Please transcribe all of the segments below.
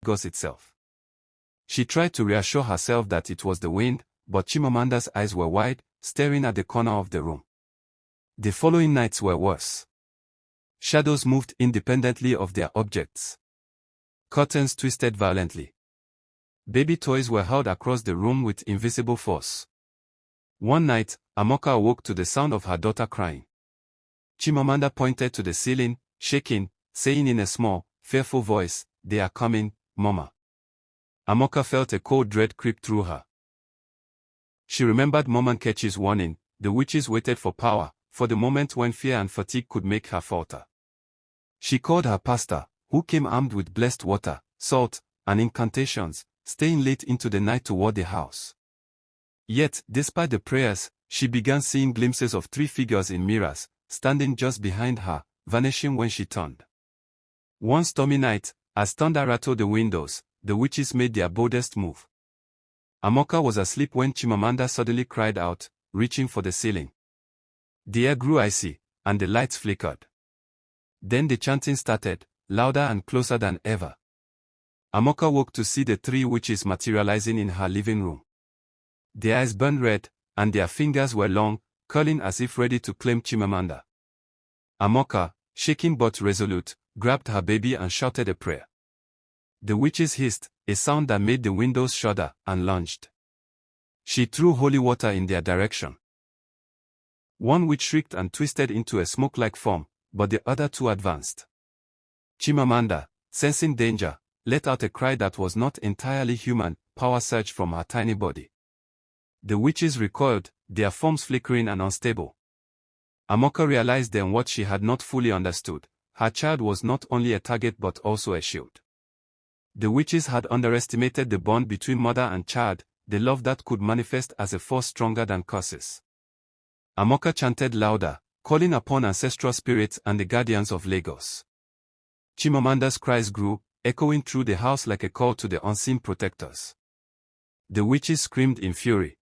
gust itself. She tried to reassure herself that it was the wind, but Chimamanda's eyes were wide, staring at the corner of the room. The following nights were worse. Shadows moved independently of their objects. Curtains twisted violently. Baby toys were hurled across the room with invisible force. One night, Amoka awoke to the sound of her daughter crying. Chimamanda pointed to the ceiling, shaking, saying in a small, fearful voice, "They are coming, Mama." Amoka felt a cold dread creep through her. She remembered Mama Nkechi's warning: the witches waited for power, for the moment when fear and fatigue could make her falter. She called her pastor, who came armed with blessed water, salt, and incantations, staying late into the night to ward the house. Yet, despite the prayers, she began seeing glimpses of 3 figures in mirrors, standing just behind her, vanishing when she turned. One stormy night, as thunder rattled the windows, the witches made their boldest move. Amoka was asleep when Chimamanda suddenly cried out, reaching for the ceiling. The air grew icy, and the lights flickered. Then the chanting started, louder and closer than ever. Amoka woke to see the 3 witches materializing in her living room. Their eyes burned red, and their fingers were long, curling as if ready to claim Chimamanda. Amoka, shaking but resolute, grabbed her baby and shouted a prayer. The witches hissed, a sound that made the windows shudder, and lunged. She threw holy water in their direction. One witch shrieked and twisted into a smoke-like form, but the other 2 advanced. Chimamanda, sensing danger, let out a cry that was not entirely human. Power surged from her tiny body. The witches recoiled, their forms flickering and unstable. Amoka realized then what she had not fully understood: her child was not only a target but also a shield. The witches had underestimated the bond between mother and child, the love that could manifest as a force stronger than curses. Amoka chanted louder, calling upon ancestral spirits and the guardians of Lagos. Chimamanda's cries grew, echoing through the house like a call to the unseen protectors. The witches screamed in fury.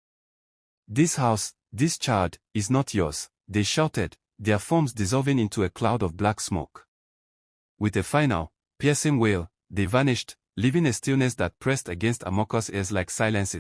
"This house, this child, is not yours," they shouted, their forms dissolving into a cloud of black smoke. With a final, piercing wail, they vanished, leaving a stillness that pressed against Amoka's ears like silence.